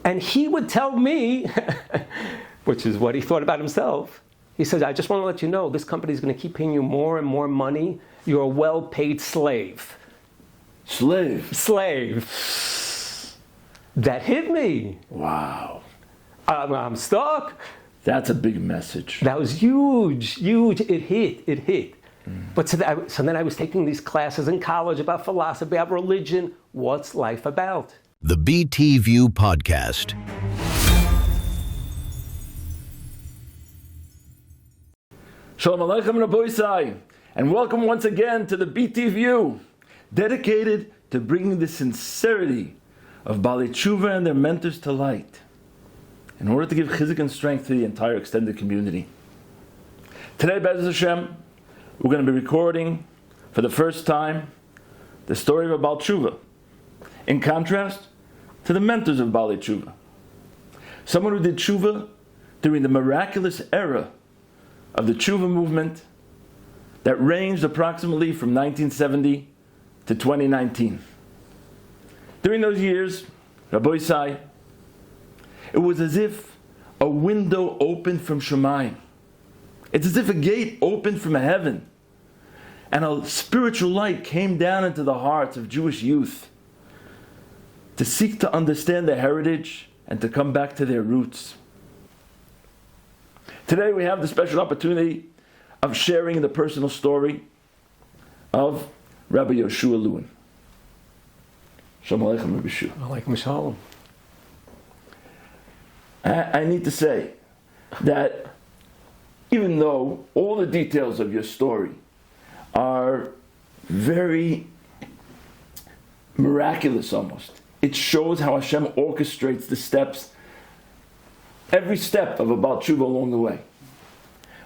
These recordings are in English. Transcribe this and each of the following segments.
And he would tell me, which is what he thought about himself, he says, I just want to let you know, this company is going to keep paying you more and more money. You're a well-paid slave. Slave. That hit me. Wow. I'm stuck. That's a big message. That was huge. It hit. But so then I was taking these classes in college about philosophy, about religion. What's life about? The BT View Podcast. Shalom Aleichem Rabbi Yehoshua, and welcome once again to the BT View, dedicated to bringing the sincerity of Baalei Tshuva and their mentors to light, in order to give chizuk and strength to the entire extended community. Today, Be'ez Hashem, we're going to be recording for the first time the story of a Baal Tshuva, in contrast to the mentors of Baalei Tshuva. Someone who did Tshuva during the miraculous era of the Tshuva movement that ranged approximately from 1970 to 2019. During those years, Rabbi Yehoshua, it was as if a window opened from Shemayim. It's as if a gate opened from heaven, and a spiritual light came down into the hearts of Jewish youth to seek to understand their heritage and to come back to their roots. Today we have the special opportunity of sharing the personal story of Rabbi Yehoshua Lewin. Shalom Aleichem, Rabbi Yehoshua. Aleichem Shalom. I need to say that even though all the details of your story are very miraculous almost, it shows how Hashem orchestrates the steps, every step of a Baal Tshuva along the way.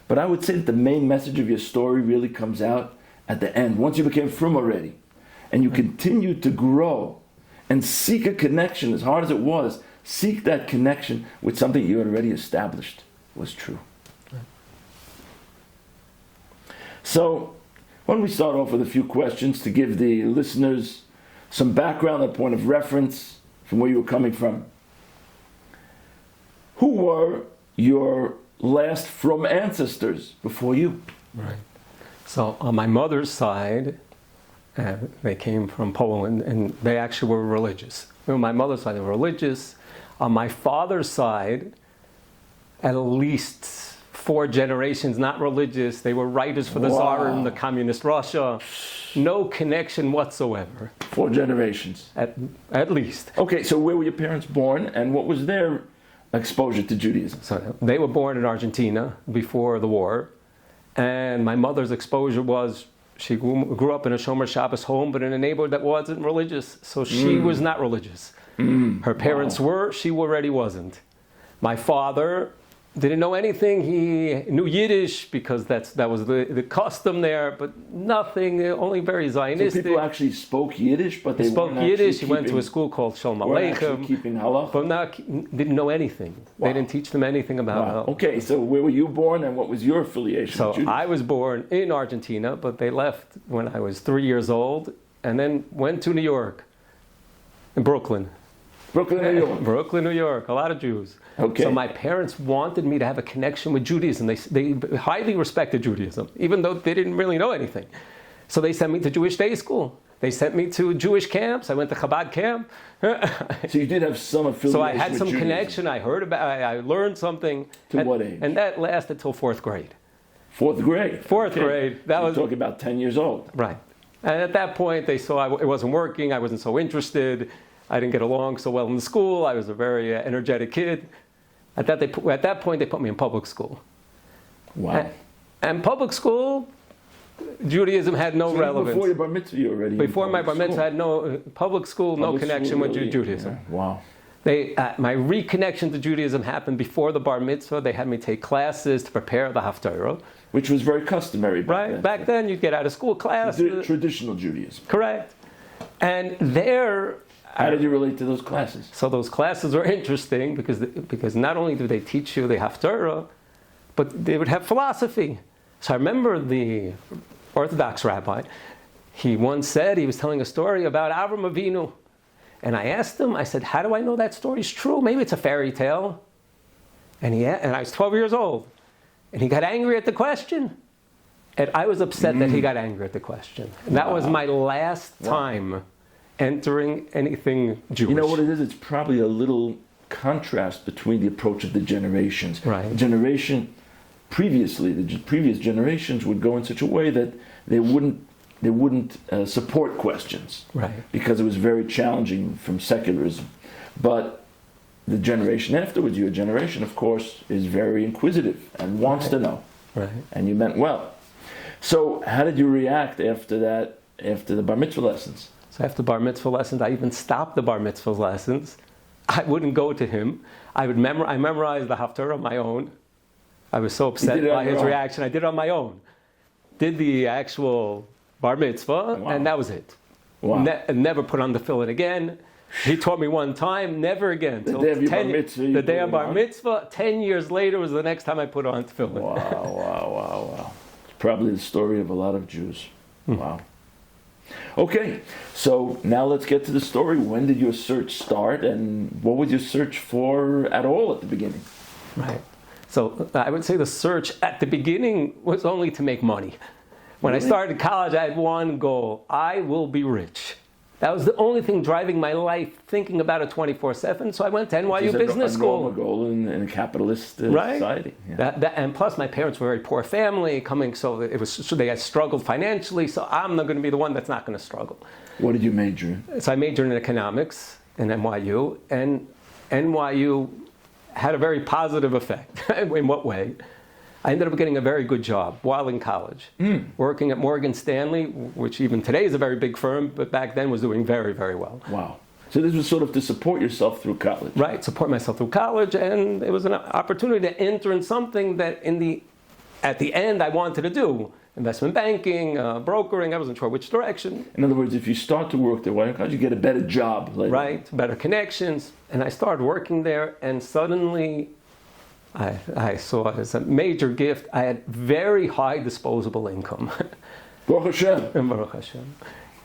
But I would say that the main message of your story really comes out at the end, once you became frum already, and you continued to grow and seek a connection, as hard as it was, seek that connection with something you had already established was true. So, why don't we start off with a few questions to give the listeners some background, a point of reference from where you were coming from. Who were your last frum ancestors before you? Right. So on my mother's side, they came from Poland, and they actually were religious. On my mother's side, they were religious. On my father's side, at least 4 generations not religious. They were writers for the Tsar in the communist Russia. No connection whatsoever. 4 generations. At least. Okay, so where were your parents born, and what was their exposure to Judaism? So they were born in Argentina before the war, and my mother's exposure was she grew up in a Shomer Shabbos home, but in a neighborhood that wasn't religious. So she was not religious. Her parents were, she already wasn't. My father didn't know anything. He knew Yiddish because that was the custom there, but nothing, only very Zionistic. So people actually spoke Yiddish, but they spoke Yiddish. He went to a school called Shalom Aleichem. Keeping halach, but didn't know anything. Wow. They didn't teach them anything about. Okay, so where were you born, and what was your affiliation? So I was born in Argentina, but they left when I was 3 years old, and then went to New York, in Brooklyn. Brooklyn, New York. A lot of Jews. Okay. So my parents wanted me to have a connection with Judaism. They highly respected Judaism, even though they didn't really know anything. So they sent me to Jewish day school. They sent me to Jewish camps. I went to Chabad camp. So you did have some affiliation. So I had some Judaism. connection. I heard about. I learned something. To what age? And that lasted till 4th grade. 4th grade. Fourth grade. That was talking about 10 years old. Right. And at that point, they saw it wasn't working. I wasn't so interested. I didn't get along so well in the school. I was a very energetic kid. At that point, they put me in public school. Wow. And public school, Judaism had no relevance. Before your bar mitzvah, you already. Before my bar mitzvah, had no public school, no connection with Judaism. Yeah. Wow. My reconnection to Judaism happened before the bar mitzvah. They had me take classes to prepare the haftarah, which was very customary. Back then, you'd get out of school class. Traditional Judaism. Correct. And there. How did you relate to those classes? So those classes were interesting because not only do they teach you the haftarah, but they would have philosophy. So I remember the Orthodox rabbi, he once said, he was telling a story about Avram Avinu. And I asked him, I said, how do I know that story's true? Maybe it's a fairy tale. And I was 12 years old. And he got angry at the question. And I was upset that he got angry at the question. And that was my last time entering anything Jewish. You know what it is? It's probably a little contrast between the approach of the generations. Right. The previous generations would go in such a way that they wouldn't support questions. Right. Because it was very challenging from secularism. But the generation afterwards, your generation, of course, is very inquisitive and wants to know. Right. And you meant well. So how did you react after that, after the bar mitzvah lessons? So after bar mitzvah lessons, I even stopped the bar mitzvah lessons. I wouldn't go to him. I memorized the Haftarah on my own. I was so upset by his reaction. I did it on my own. Did the actual bar mitzvah, and that was it. Wow. Never put on the tefillin again. He taught me one time, never again. The day of your bar mitzvah. The day of bar mitzvah, 10 years later was the next time I put on tefillin. Wow. It's probably the story of a lot of Jews. Wow. Okay, so now let's get to the story. When did your search start, and what was your search for at all at the beginning? Right. So I would say the search at the beginning was only to make money. When I started college, I had one goal. I will be rich. That was the only thing driving my life, thinking about it 24/7. So I went to NYU Business School. A goal in a capitalist society. Yeah. And plus, my parents were a very poor family, so they had struggled financially. So I'm not going to be the one that's not going to struggle. What did you major in? So I majored in economics in NYU, and NYU had a very positive effect. In what way? I ended up getting a very good job while in college, working at Morgan Stanley, which even today is a very big firm, but back then was doing very, very well. Wow. So this was sort of to support yourself through college. Right, support myself through college, and it was an opportunity to enter in something that at the end I wanted to do. Investment banking, brokering, I wasn't sure which direction. In other words, if you start to work there, why don't you get a better job later? Right, better connections. And I started working there, and suddenly I saw as a major gift, I had very high disposable income. Baruch Hashem. Baruch Hashem.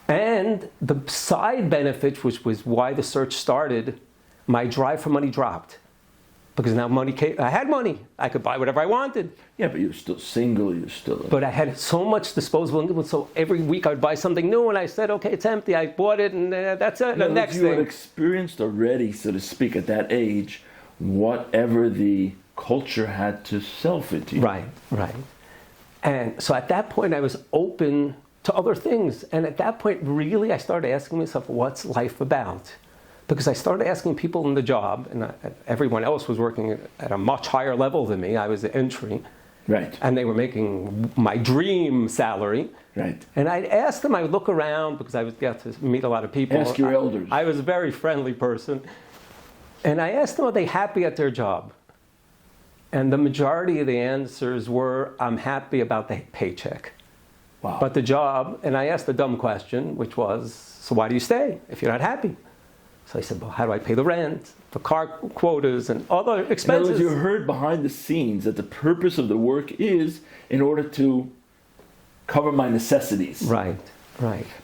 And the side benefit, which was why the search started, my drive for money dropped. Because now money came, I had money. I could buy whatever I wanted. Yeah, but you're still single, But I had so much disposable income, so every week I would buy something new, and I said, okay, it's empty. I bought it, and that's it. The next thing. You had experienced already, so to speak, at that age, whatever the culture had to sell fit to you. Right. And so at that point, I was open to other things. And at that point, really, I started asking myself, what's life about? Because I started asking people in the job, and everyone else was working at a much higher level than me. I was the entry. Right. And they were making my dream salary. Right. And I'd ask them, I would look around, because I would get to meet a lot of people. Ask your elders. I was a very friendly person. And I asked them, are they happy at their job? And the majority of the answers were, I'm happy about the paycheck. Wow. But the job, and I asked a dumb question, which was, so why do you stay if you're not happy? So I said, well, how do I pay the rent, the car quotas, and other expenses? In other words, you heard behind the scenes that the purpose of the work is in order to cover my necessities. Right.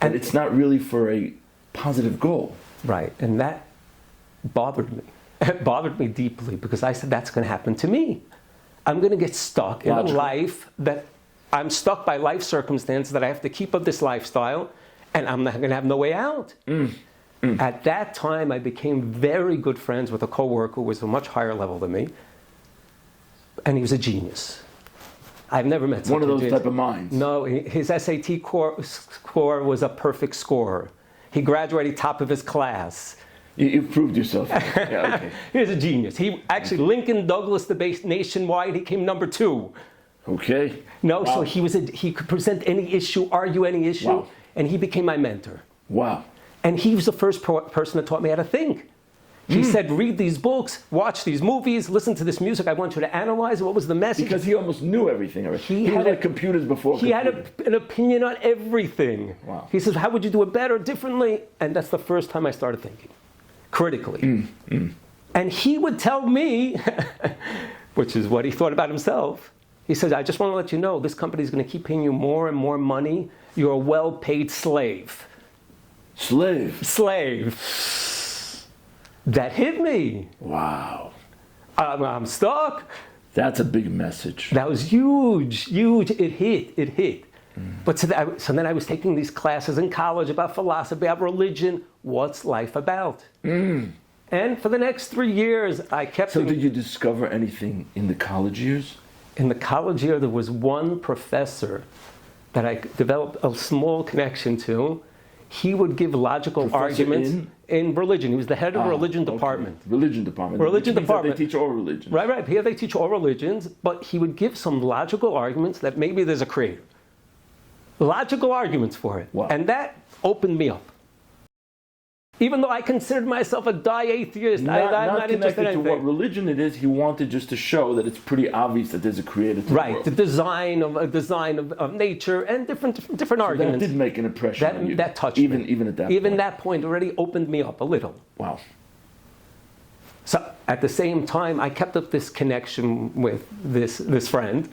And it's not really for a positive goal. Right. And that bothered me. It bothered me deeply because I said, that's going to happen to me. I'm going to get stuck in a life that I'm stuck by life circumstances that I have to keep up this lifestyle, and I'm not going to have no way out. At that time, I became very good friends with a coworker who was a much higher level than me, and he was a genius. I've never met such one of those genius. Type of minds. No, his SAT score was a perfect score. He graduated top of his class. You proved yourself. Yeah, okay. He was a genius. He actually, Lincoln Douglas debate nationwide, he came number 2. Okay. No, wow. So he could present any issue, argue any issue, wow. And he became my mentor. Wow. And he was the first person that taught me how to think. He said, read these books, watch these movies, listen to this music. I want you to analyze what was the message. Because he almost knew everything already. He had computers before He had an opinion on everything. Wow. He says, how would you do it better, differently? And that's the first time I started thinking, critically. And he would tell me, which is what he thought about himself, he says, I just want to let you know, this company is going to keep paying you more and more money. You're a well-paid slave. Slave. That hit me. Wow. I'm stuck. That's a big message. That was huge. It hit. But so then I was taking these classes in college about philosophy, about religion. What's life about? And for the next 3 years, I kept... So did you discover anything in the college years? In the college year, there was one professor that I developed a small connection to. He would give logical arguments in religion. He was the head of the religion department. Religion department. Religion Which means department. that they teach all religions. Right. Here they teach all religions, but he would give some logical arguments that maybe there's a creator. Logical arguments for it. Wow. And that opened me up. Even though I considered myself a die-atheist, I'm not interested in to anything. what religion it is, he wanted just to show that it's pretty obvious that there's a creator to the Right, world. the design of nature and different arguments. That did make an impression on you. That touched even, me. Even at that Even point. that point already opened me up a little. Wow. So at the same time, I kept up this connection with this friend.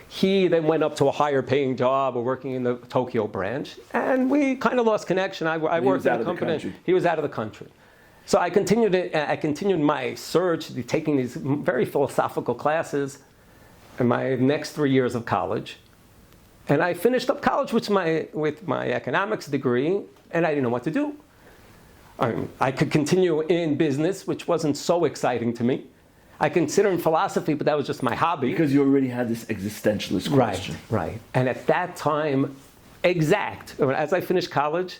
He then went up to a higher paying job working in the Tokyo branch, and we kind of lost connection. I worked in a company. He was out of the country. So I continued my search, taking these very philosophical classes in my next 3 years of college. And I finished up college with my economics degree, and I didn't know what to do. I could continue in business, which wasn't so exciting to me. I considered philosophy, but that was just my hobby. Because you already had this existentialist question. Right. And at that time, as I finished college,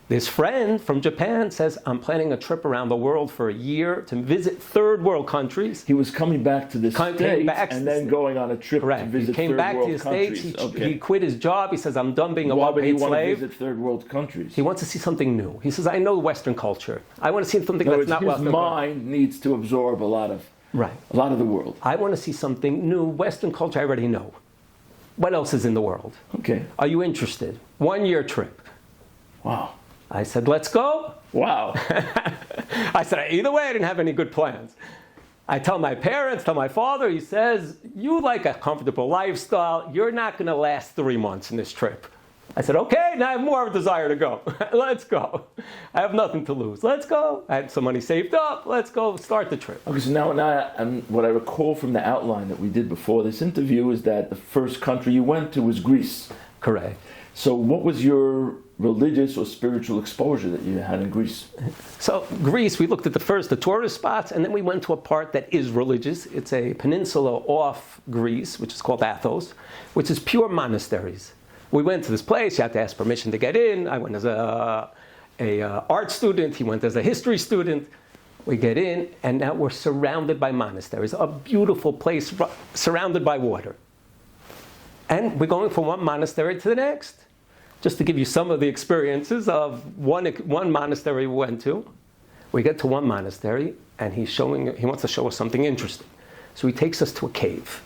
this friend from Japan says, I'm planning a trip around the world for a year to visit third world countries. He was coming back to the States and then going on a trip to visit third world countries. He came back to the States. He quit his job. He says, I'm done being a well-paid slave. Why would he want to visit third world countries? He wants to see something new. He says, I know Western culture. I want to see something that's not Western culture. His mind needs to absorb a lot of the world. I want to see something new. Western culture, I already know. What else is in the world? Okay. Are you interested? 1 year trip. Wow. I said, let's go. Wow. I said, either way, I didn't have any good plans. I tell my parents, tell my father, he says, you like a comfortable lifestyle. You're not going to last 3 months in this trip. I said, okay, now I have more of a desire to go. Let's go. I have nothing to lose. Let's go. I had some money saved up. Let's go start the trip. Okay, so now what I recall from the outline that we did before this interview is that the first country you went to was Greece. Correct. So what was your religious or spiritual exposure that you had in Greece? So Greece, we looked at the tourist spots, and then we went to a part that is religious. It's a peninsula off Greece, which is called Athos, which is pure monasteries. We went to this place. You had to ask permission to get in. I went as a art student. He went as a history student. We get in, and now we're surrounded by monasteries. A beautiful place surrounded by water. And we're going from one monastery to the next. Just to give you some of the experiences of one monastery we went to. We get to one monastery, and he wants to show us something interesting. So he takes us to a cave.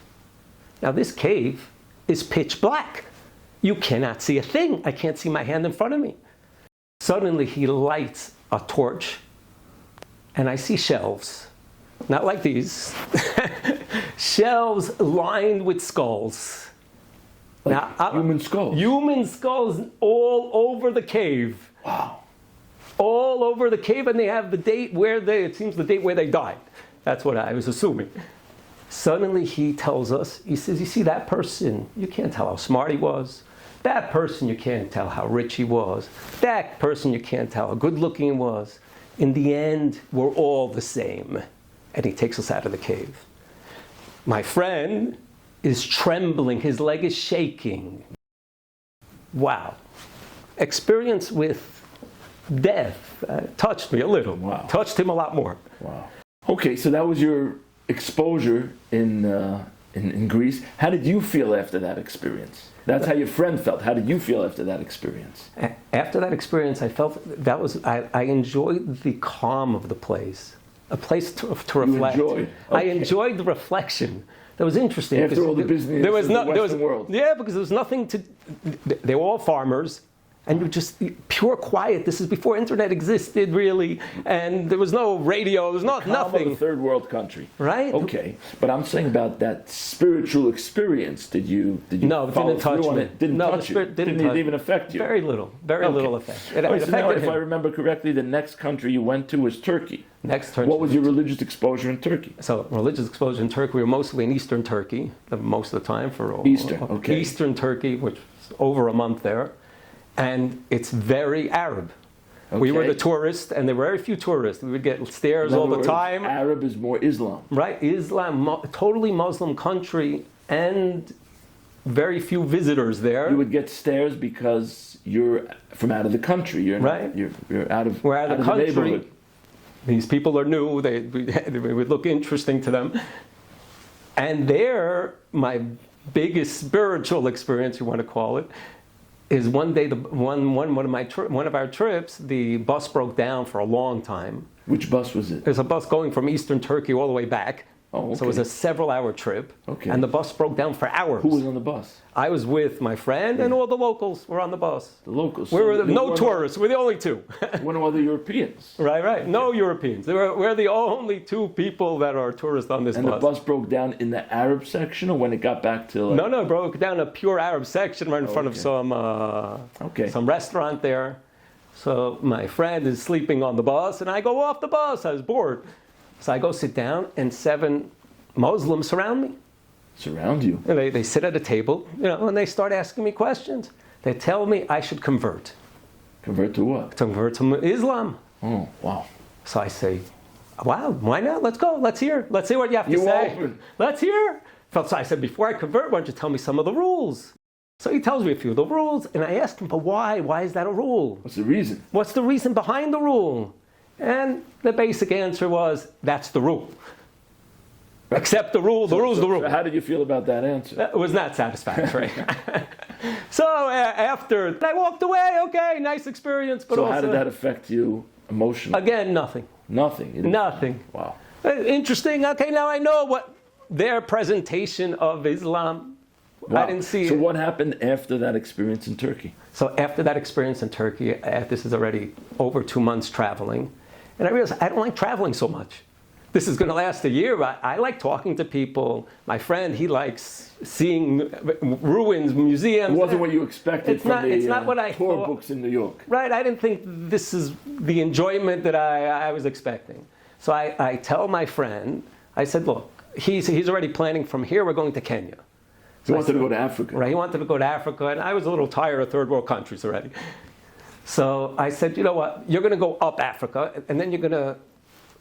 Now this cave is pitch black. You cannot see a thing. I can't see my hand in front of me. Suddenly he lights a torch, and I see shelves. Not like these. Shelves lined with skulls. Like human skulls? Human skulls all over the cave. Wow. All over the cave, and they have the date where they died. That's what I was assuming. Suddenly he tells us, he says, you see that person, you can't tell how smart he was. That person, you can't tell how rich he was. That person, you can't tell how good looking he was. In the end, we're all the same. And he takes us out of the cave. My friend is trembling. His leg is shaking. Wow. Experience with death touched me a little. Wow. Touched him a lot more. Wow. Okay, so that was your exposure in Greece. How did you feel after that experience? That's how your friend felt. How did you feel after that experience? After that experience, I felt I enjoyed the calm of the place. A place to reflect. You enjoyed? Okay. I enjoyed the reflection. That was interesting. After all the business of the Western world. Yeah, because there was nothing to... They were all farmers. And you're just pure quiet. This is before internet existed, really, and there was no radio. There was nothing. Of a third world country, right? Okay, but I'm saying about that spiritual experience. Did you? No, it didn't touch me. Didn't touch you. Didn't even affect you. Very little effect. It so affected now, him. if I remember correctly, the next country you went to was Turkey. What was your religious exposure in Turkey? So religious exposure in Turkey, we were mostly in Eastern Turkey most of the time for Eastern Turkey, which was over a month there. And it's very Arab. Okay. We were the tourists, and there were very few tourists. We would get stares all the time. Arab is more Islam. Right, Islam, totally Muslim country, and very few visitors there. You would get stares because you're from out of the country. You're out of We're out of the country. Neighborhood. These people are new. They would look interesting to them. And there, my biggest spiritual experience, you want to call it, is one day, one of our trips, the bus broke down for a long time. Which bus was it? There's a bus going from Eastern Turkey all the way back. Oh, okay. So it was a several-hour trip. Okay. And the bus broke down for hours. Who was on the bus? I was with my friend, and all the locals were on the bus. The locals? We were no tourists. We're the only two. No other Europeans? Right. No Europeans. We're the only two people that are tourists on this bus. And the bus broke down in the Arab section, or when it got back to... No, it broke down a pure Arab section right in front of some restaurant there. So my friend is sleeping on the bus, and I go off the bus. I was bored. So I go sit down, and 7 Muslims surround me. Surround you? And they sit at a table, and they start asking me questions. They tell me I should convert. Convert to what? Convert to Islam. Oh, wow. So I say, wow, why not? Let's go. Let's hear. Let's see what you have to say. Open. Let's hear. So I said, before I convert, why don't you tell me some of the rules? So he tells me a few of the rules, and I asked him, but why? Why is that a rule? What's the reason? What's the reason behind the rule? And the basic answer was, that's the rule. Accept the rule, the rule's the rule. So how did you feel about that answer? It was not satisfactory. So after, I walked away, okay, nice experience. But so also, how did that affect you emotionally? Again, nothing. Nothing? Nothing. Wow. Interesting, okay, now I know what their presentation of Islam. Wow. I didn't see it. So what happened after that experience in Turkey? So after that experience in Turkey, this is already over 2 months traveling, and I realized I don't like traveling so much. This is going to last a year. I like talking to people. My friend, he likes seeing ruins, museums. It wasn't what you expected from the tour books in New York. Right, I didn't think this is the enjoyment that I was expecting. So I tell my friend, I said, look, he's already planning from here, we're going to Kenya. He wanted to go to Africa. Right, he wanted to go to Africa, and I was a little tired of third world countries already. So I said, you know what, you're going to go up Africa, and then you're going to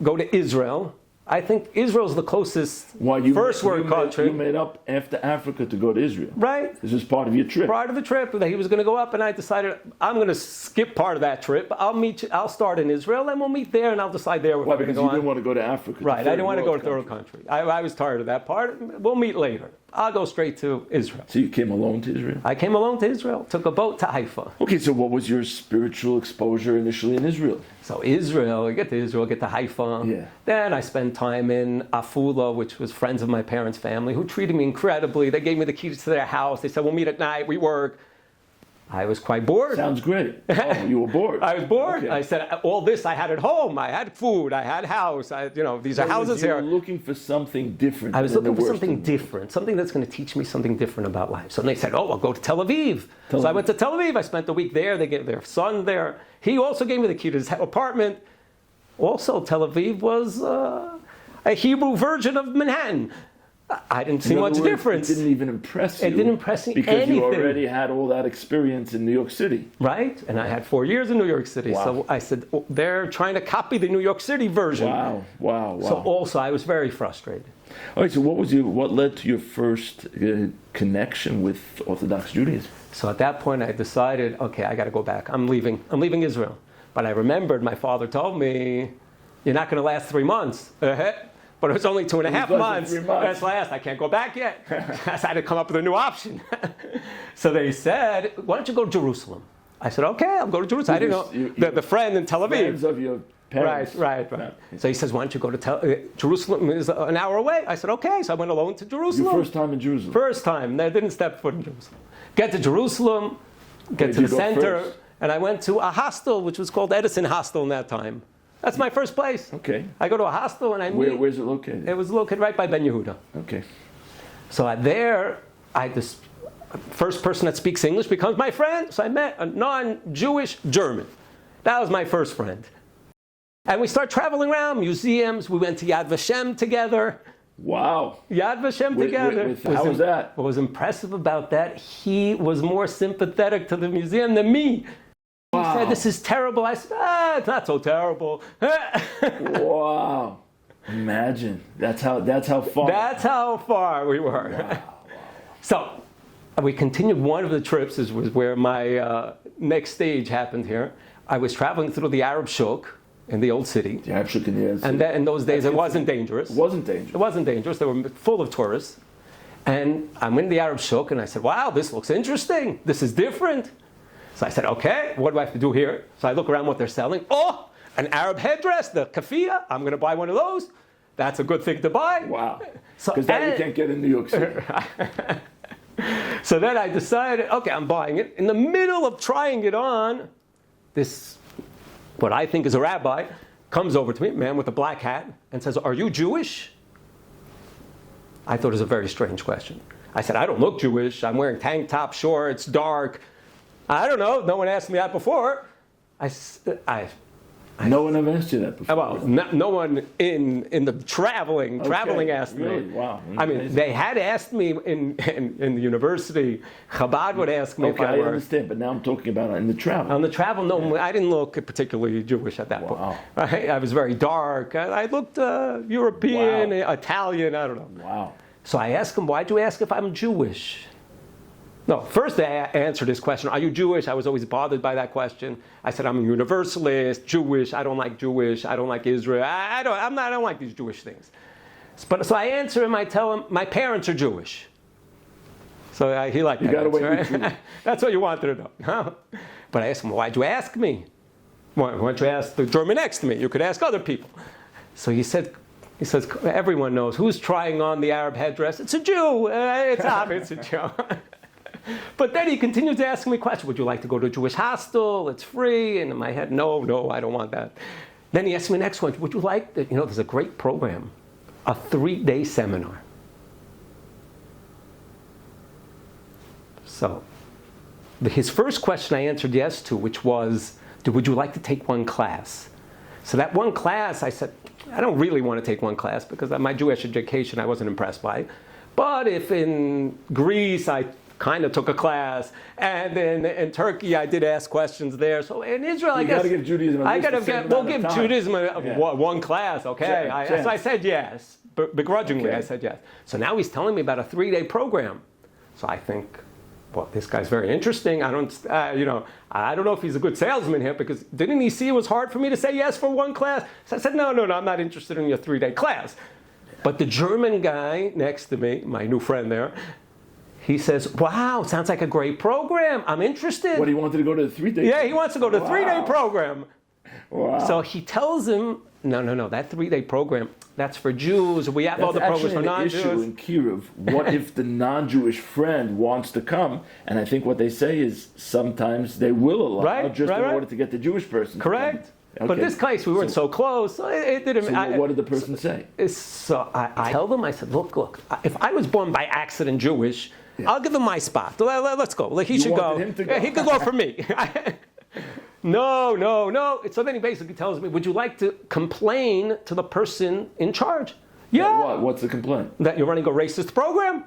go to Israel. I think Israel's the closest first world country. You made up after Africa to go to Israel. Right. This is part of your trip. Part of the trip that he was going to go up, and I decided I'm going to skip part of that trip. I'll start in Israel, and we'll meet there, and I'll decide there. Why? Because you didn't want to go to Africa. Right. I didn't want to go to third world country. I was tired of that part. We'll meet later. I'll go straight to Israel. So you came alone to Israel? I came alone to Israel. Took a boat to Haifa. Okay, so what was your spiritual exposure initially in Israel? So Israel, I get to Israel, get to Haifa. Yeah. Then I spent time in Afula, which was friends of my parents' family, who treated me incredibly. They gave me the keys to their house. They said, we'll meet at night, we work. I was quite bored. Sounds great. Oh, you were bored. I was bored. Okay. I said, all this I had at home. I had food. I had house. These are houses here. You were looking for something different. I was looking for something different, something that's going to teach me something different about life. So they said, I'll go to Tel Aviv. So I went to Tel Aviv. I spent a week there. They gave their son there. He also gave me the key to his apartment. Also, Tel Aviv was a Hebrew version of Manhattan. I didn't see much difference. It didn't even impress you. It didn't impress me because anything. You already had all that experience in New York City. Right, and I had 4 years in New York City. Wow. So I said, they're trying to copy the New York City version. Wow. So also, I was very frustrated. All right, so what led to your first connection with Orthodox Judaism? So at that point, I decided, okay, I got to go back. I'm leaving Israel. But I remembered my father told me, you're not going to last 3 months. But it was only 2.5 months. That's last. I can't go back yet. I had to come up with a new option. So they said, why don't you go to Jerusalem? I said, okay, I'll go to Jerusalem. I didn't know the friend in Tel Aviv. Friends of your parents. Right. Yeah. So he says, why don't you go to Jerusalem? Is an hour away. I said, okay. So I went alone to Jerusalem. Your first time in Jerusalem? First time. I didn't step foot in Jerusalem. Get to Jerusalem, get to the center. And I went to a hostel, which was called Edison Hostel in that time. That's my first place. Okay. I go to a hostel and I meet. Where's it located? It was located right by Ben Yehuda. Okay. So this first person that speaks English becomes my friend. So I met a non-Jewish German. That was my first friend. And we start traveling around museums. We went to Yad Vashem together. Wow. Yad Vashem together. How was that? What was impressive about that, he was more sympathetic to the museum than me. He said, "This is terrible." I said, "It's not so terrible." Wow. Imagine. That's how far. That's how far we were. Wow. So we continued. One of the trips was where my next stage happened here. I was traveling through the Arab Shuk in the old city. The Arab Shuk in the old city. And in those days, it wasn't dangerous. It wasn't dangerous. It wasn't dangerous. They were full of tourists. And I'm in the Arab Shuk, and I said, "Wow, this looks interesting. This is different." So I said, "Okay, what do I have to do here?" So I look around what they're selling. Oh, an Arab headdress, the kafia. I'm going to buy one of those. That's a good thing to buy. Wow. Because that you can't get in New York City. So then I decided, okay, I'm buying it. In the middle of trying it on, this, what I think is a rabbi, comes over to me, a man with a black hat, and says, "Are you Jewish?" I thought it was a very strange question. I said, "I don't look Jewish. I'm wearing tank top, shorts, dark. I don't know. No one asked me that before." No one ever asked you that before. Well, no one in the traveling asked really? me. Wow. I mean, they had asked me in the university. Chabad would ask me if I I were. understand, but now I'm talking about in the travel. On the travel, no, I didn't look particularly Jewish at that point. I was very dark. I looked European, Italian, I don't know. Wow. So I asked him, "Why'd you ask if I'm Jewish?" No, first I answered his question, "Are you Jewish?" I was always bothered by that question. I said, "I'm a universalist, Jewish. I don't like Jewish. I don't like Israel. I don't like these Jewish things." So I answer him. I tell him, "My parents are Jewish." So he liked that. You got away answer, with right? That's what you wanted to know. But I asked him, "Why'd you ask me? Why don't you ask the German next to me? You could ask other people." So he says, "Everyone knows who's trying on the Arab headdress. It's a Jew. It's obvious it's a Jew." But then he continues to ask me questions. "Would you like to go to a Jewish hostel? It's free." And in my head, no, I don't want that. Then he asked me the next one. "Would you like, there's a great program, a 3-day seminar." So his first question I answered yes to, which was, "Would you like to take one class?" So that one class, I said, I don't really want to take one class because my Jewish education I wasn't impressed by. But if in Greece I kind of took a class, and in Turkey I did ask questions there. So in Israel, I guess you got to give Judaism. we'll give Judaism one class, okay? So I said yes, begrudgingly. I said yes. So now he's telling me about a 3-day program. So I think, well, this guy's very interesting. I don't know if he's a good salesman here, because didn't he see it was hard for me to say yes for one class? So I said, no, I'm not interested in your 3-day class. But the German guy next to me, my new friend there, he says, "Wow, sounds like a great program. I'm interested." What, he wanted to go to the 3-day? Yeah, he wants to go to the 3-day program. Wow. So he tells him, no, that 3-day program, that's for Jews. We have other programs for non-Jews. That's actually an issue in Kiruv. What if the non-Jewish friend wants to come? And I think what they say is sometimes they will allow, in order to get the Jewish person. Correct. Okay. But in this case, we weren't so close. So it didn't. So what did the person say? So I tell them, I said, look, if I was born by accident Jewish, I'll give him my spot. Let's go. He should go. Him to go. He could go for me. No. So then he basically tells me, "Would you like to complain to the person in charge?" Yeah. What? What's the complaint? That you're running a racist program.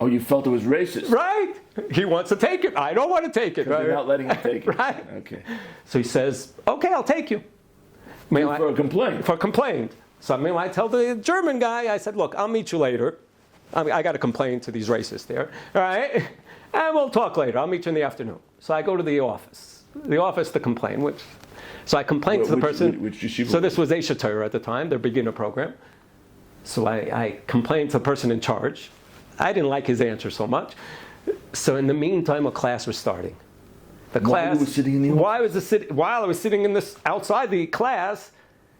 Oh, you felt it was racist. Right. He wants to take it. I don't want to take it. You're not letting him take it. Right. Okay. So he says, "Okay, I'll take you." For a complaint. For a complaint. So I tell the German guy, I said, "Look, I'll meet you later. I got to complain to these racists there. All right? And we'll talk later. I'll meet you in the afternoon." So I go to the office to complain. So I complained to the person. Which yeshiva? So this was Eisha Torah at the time, their beginner program. So I complained to the person in charge. I didn't like his answer so much. So in the meantime, a class was starting. While you were sitting in the office? While I was sitting in this outside the class,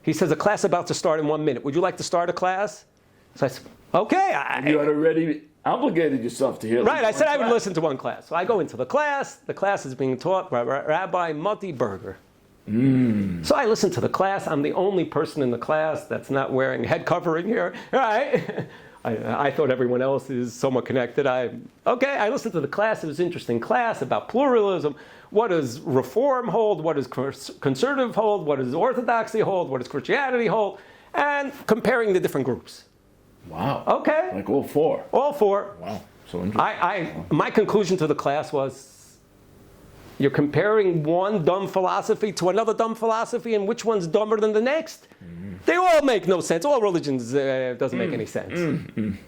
he says, "A class about to start in 1 minute. Would you like to start a class?" So I said, "Okay." You had already obligated yourself to hear. Right, I said I would listen to one class. So I go into the class is being taught by Rabbi Moti Berger. So I listen to the class. I'm the only person in the class that's not wearing head covering here, right? I thought everyone else is somewhat connected. I listened to the class. It was an interesting class about pluralism. What does Reform hold? What does Conservative hold? What does Orthodoxy hold? What does Christianity hold? And comparing the different groups. Wow. Okay. Like all four. All four. Wow. So interesting. My conclusion to the class was, you're comparing one dumb philosophy to another dumb philosophy, and which one's dumber than the next? They all make no sense. All religions doesn't make any sense.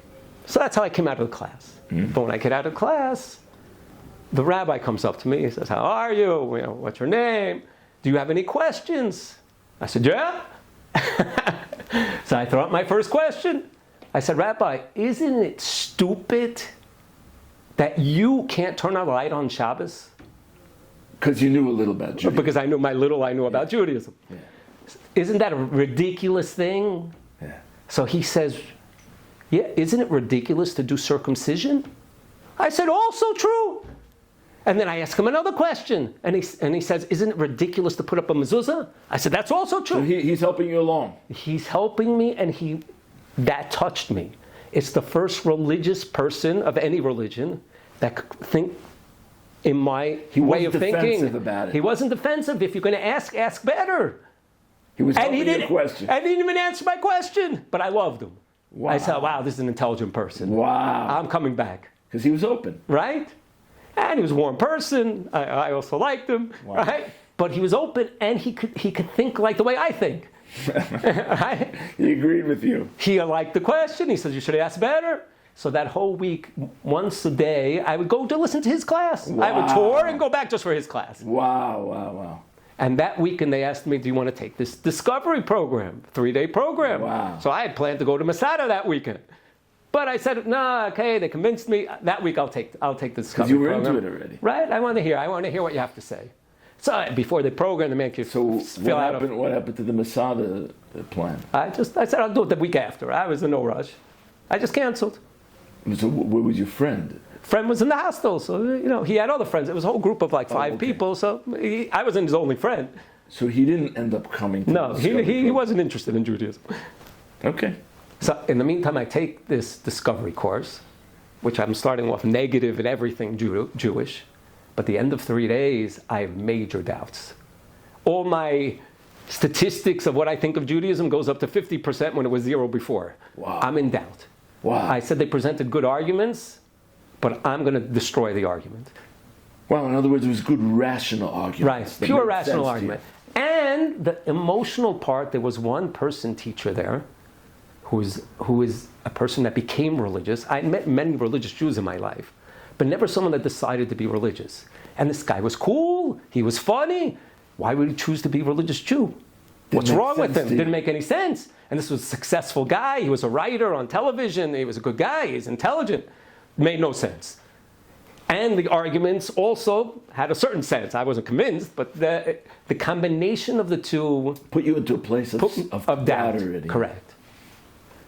So that's how I came out of the class. But when I get out of class, the rabbi comes up to me. He says, "How are you? What's your name? Do you have any questions?" I said, "Yeah." So I throw out my first question. I said, "Rabbi, isn't it stupid that you can't turn a light on Shabbos?" Because you knew a little about Judaism. Because I knew about Judaism. Yeah. Isn't that a ridiculous thing? Yeah. So he says, "Yeah, isn't it ridiculous to do circumcision?" I said, "Also true." And then I ask him another question, and he says, "Isn't it ridiculous to put up a mezuzah?" I said, "That's also true." So he's helping you along. He's helping me, and that touched me. It's the first religious person of any religion that could think in my way of thinking. He wasn't defensive about it. He wasn't defensive. If you're going to ask better. He was helping your question. And he didn't even answer my question, but I loved him. Wow. I said, "Wow, this is an intelligent person. Wow. I'm coming back." Because he was open. Right? And he was a warm person. I also liked him. Wow. Right? But he was open, and he could think like the way I think. Right? He agreed with you. He liked the question. He says, "You should ask better." So that whole week, once a day, I would go to listen to his class. Wow. I would tour and go back just for his class. Wow. And that weekend, they asked me, "Do you want to take this discovery program, 3-day program?" Wow. So I had planned to go to Masada that weekend. But I said, "No, okay." They convinced me. That week, I'll take the discovery you were program. into it already. Right? I want to hear what you have to say. So before the program, they make you fill out what happened to the Masada plan? I said, "I'll do it the week after." I was in no rush. I just canceled. So where was your friend? Friend was in the hostel, so he had other friends. It was a whole group of like 5 okay. people, so I wasn't his only friend. So he didn't end up coming to No, the he Discovery wasn't interested in Judaism. Okay. So in the meantime, I take this discovery course, which I'm starting off negative in everything Jewish. But at the end of 3 days, I have major doubts. All my statistics of what I think of Judaism goes up to 50% when it was 0 before. Wow. I'm in doubt. Wow. I said they presented good arguments, but I'm going to destroy the argument. Well, in other words, it was good rational argument. Right, pure rational argument. And the emotional part, there was one person teacher there who is a person that became religious. I met many religious Jews in my life, but never someone that decided to be religious. And this guy was cool. He was funny. Why would he choose to be a religious Jew? What's wrong with him? Didn't make any sense. And this was a successful guy. He was a writer on television. He was a good guy. He's intelligent. Made no sense. And the arguments also had a certain sense. I wasn't convinced, but the combination of the two put you into a place of doubt already. Correct.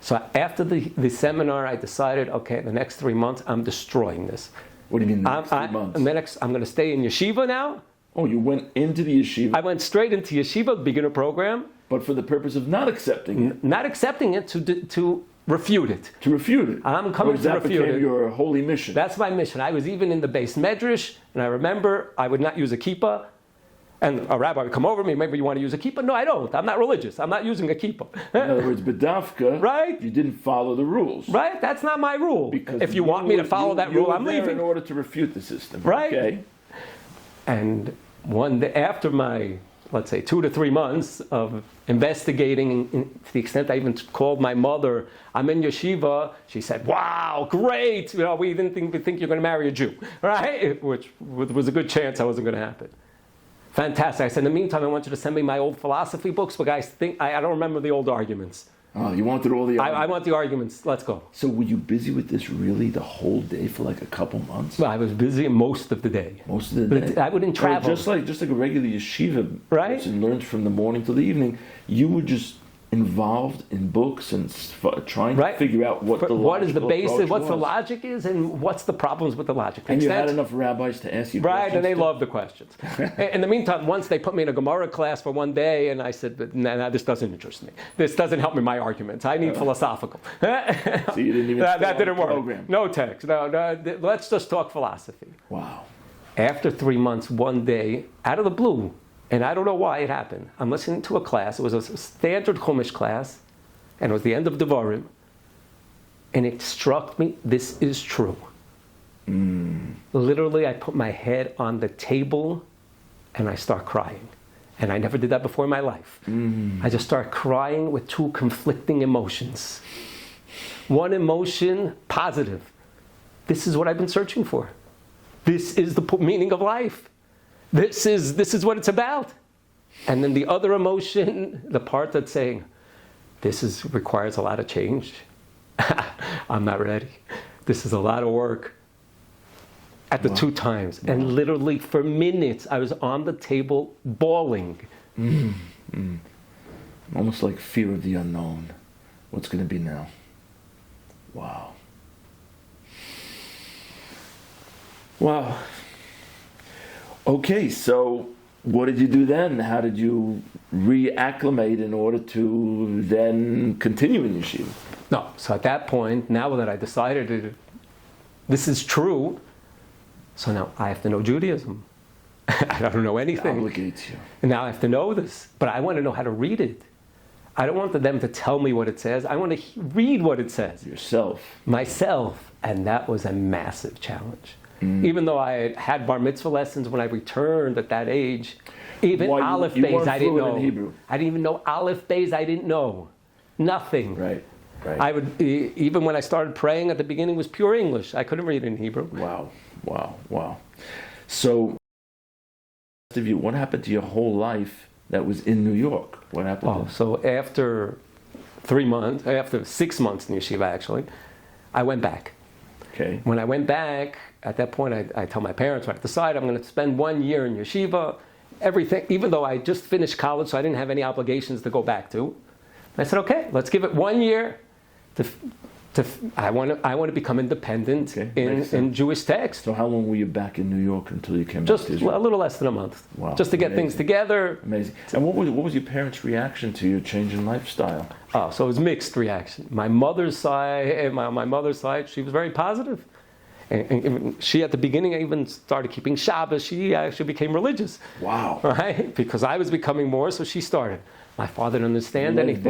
So after the seminar, I decided, okay, the next 3 months, I'm destroying this. What do you mean the next 3 months? I'm going to stay in yeshiva now. Oh, you went into the yeshiva? I went straight into yeshiva, beginner program. But for the purpose of not accepting it? Not accepting it, to refute it. To refute it? I'm coming to refute it. That became your holy mission? That's my mission. I was even in the base medrash, and I remember I would not use a kippah. And a rabbi would come over to me, maybe you want to use a kippah? No, I don't. I'm not religious. I'm not using a kippah. In other words, bedavka, right? You didn't follow the rules. Right? That's not my rule. Because if you want me to follow that rule, I'm leaving. In order to refute the system. Right? Okay. And one day, after my, let's say, 2 to 3 months of investigating, to the extent I even called my mother, I'm in yeshiva, she said, "Wow, great! We didn't think you're going to marry a Jew," right? Which was a good chance that wasn't going to happen. Fantastic. I said, in the meantime, I want you to send me my old philosophy books, but guys, I don't remember the old arguments. Oh, you wanted all the arguments? I want the arguments. Let's go. So were you busy with this really the whole day for like a couple months? Well, I was busy most of the day. Most of the day? I wouldn't travel. Just like a regular yeshiva right? person learned from the morning till the evening, you would just involved in books and trying to figure out what the what is the basis, what's the was. logic is, and what's the problems with the logic. And you had enough rabbis to ask you questions? Right, and they loved the questions. In the meantime, once they put me in a Gemara class for one day, and I said, nah, this doesn't interest me. This doesn't help me in my arguments. I need philosophical. So you didn't even that didn't work. Program. No text. No, let's just talk philosophy. Wow. After 3 months, one day, out of the blue, and I don't know why it happened, I'm listening to a class. It was a standard Chumash class, and it was the end of Devarim. And it struck me, this is true. Literally, I put my head on the table and I start crying. And I never did that before in my life. I just start crying with two conflicting emotions. One emotion, positive. This is what I've been searching for. This is the meaning of life. This is what it's about. And then the other emotion, the part that's saying, this requires a lot of change. I'm not ready. This is a lot of work. At the two times. And literally for minutes, I was on the table bawling. Almost like fear of the unknown. What's going to be now? Wow. Wow. Okay, so what did you do then? How did you reacclimate in order to then continue in yeshiva? No, so at that point, now that I decided this is true, so now I have to know Judaism. I don't know anything. It obligates you. And now I have to know this, but I want to know how to read it. I don't want them to tell me what it says. I want to read what it says. Yourself. Myself. And that was a massive challenge. Even though I had bar mitzvah lessons when I returned at that age, even Aleph Beis I didn't know. Hebrew. I didn't even know Aleph Beis I didn't know. Nothing. Right. I would, even when I started praying at the beginning, it was pure English. I couldn't read it in Hebrew. Wow. So, what happened to your whole life that was in New York? What happened? So after 6 months in yeshiva actually, I went back. Okay. When I went back, at that point I tell my parents, I decide I'm going to spend 1 year in yeshiva, everything, even though I just finished college, so I didn't have any obligations to go back to. I said, okay, let's give it 1 year. I want to become independent in Jewish text. So how long were you back in New York until you came just back to Israel? A little less than a month. Wow, just to get things together. Amazing. And what was your parents' reaction to your change in lifestyle? So it was mixed reaction. My mother's side, she was very positive. And she, at the beginning, even started keeping Shabbos. She actually became religious. Wow. Right? Because I was becoming more, so she started. My father didn't understand anything.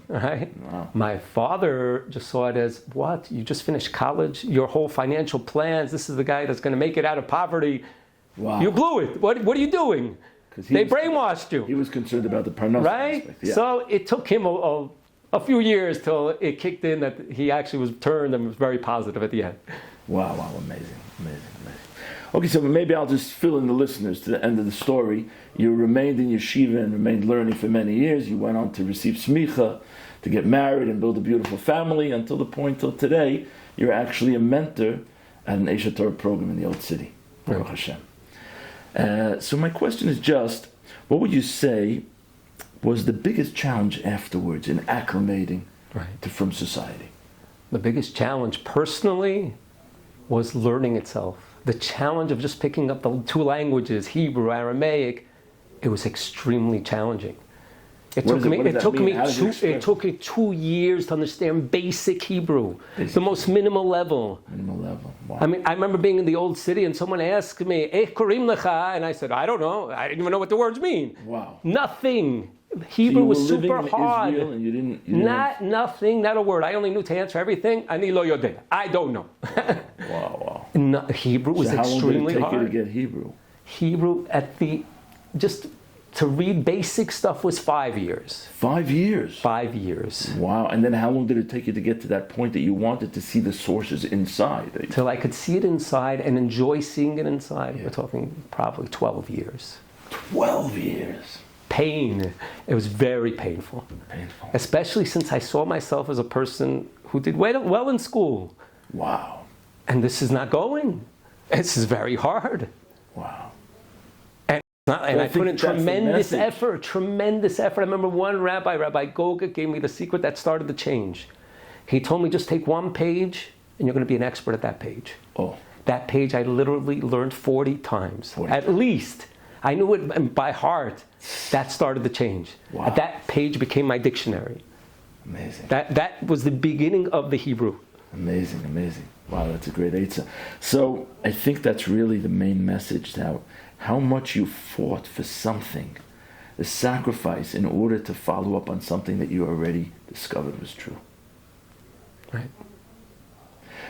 Right? Wow. My father just saw it as, what? You just finished college? Your whole financial plans, this is the guy that's going to make it out of poverty. Wow. You blew it. What are you doing? They brainwashed you. He was concerned about the parnassus right? aspect. Yeah. So it took him a few years till it kicked in that he actually was turned and was very positive at the end. Wow, amazing. Okay, so maybe I'll just fill in the listeners to the end of the story. You remained in yeshiva and remained learning for many years. You went on to receive smicha, to get married and build a beautiful family, until the point till today, you're actually a mentor at an Eshet Torah program in the Old City. Baruch Hashem. So my question is just, what would you say was the biggest challenge afterwards in acclimating to Frum society? The biggest challenge personally was learning itself. The challenge of just picking up the two languages, Hebrew, Aramaic, it was extremely challenging. It took me 2 years to understand basic Hebrew, the most minimal level. Wow. I mean, I remember being in the Old City and someone asked me, "Ech korim lecha?" And I said, "I don't know. I didn't even know what the words mean." Wow. Hebrew was super hard. Israel and you didn't nothing, not a word. I only knew to answer everything. Ani lo yodeh. I don't know. Wow. Hebrew was extremely hard. How long did it take you to get Hebrew? Hebrew just to read basic stuff was 5 years. 5 years? 5 years. Wow. And then how long did it take you to get to that point that you wanted to see the sources inside? Till I could see it inside and enjoy seeing it inside. Yeah. We're talking probably 12 years. 12 years? Pain. It was very painful. Especially since I saw myself as a person who did well in school. Wow. And this is not going. This is very hard. Wow. And And I put in think that's the tremendous message. tremendous effort. I remember one Rabbi Goga, gave me the secret that started the change. He told me, just take one page and you're going to be an expert at that page. Oh. That page I literally learned 40 times, 40 at least. I knew it by heart. That started the change. Wow. That page became my dictionary. Amazing. That was the beginning of the Hebrew. Amazing, amazing. Wow, that's a great answer. So I think that's really the main message now. How much you fought for something, the sacrifice in order to follow up on something that you already discovered was true. Right.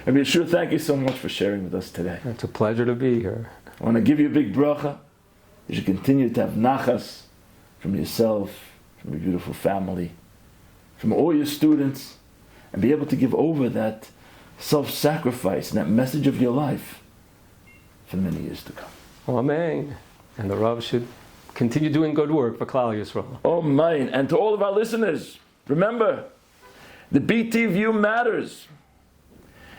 Rabbi Yehoshua, thank you so much for sharing with us today. It's a pleasure to be here. I want to give you a big bracha. You should continue to have nachas from yourself, from your beautiful family, from all your students, and be able to give over that self-sacrifice and that message of your life for many years to come. Amen. And the Rav should continue doing good work for Klal Yisrael. Oh, mine. And to all of our listeners, remember, the BT view matters.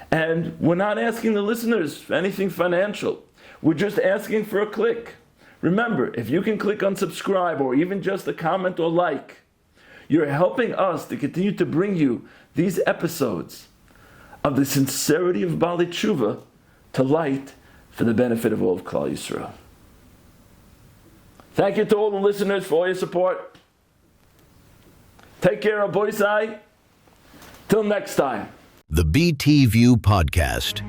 And we're not asking the listeners for anything financial. We're just asking for a click. Remember, if you can click on subscribe or even just a comment or like, you're helping us to continue to bring you these episodes of the sincerity of Baalei Tshuva to light for the benefit of all of Klal Yisrael. Thank you to all the listeners for all your support. Take care of Boisai. Till next time. The BT View Podcast.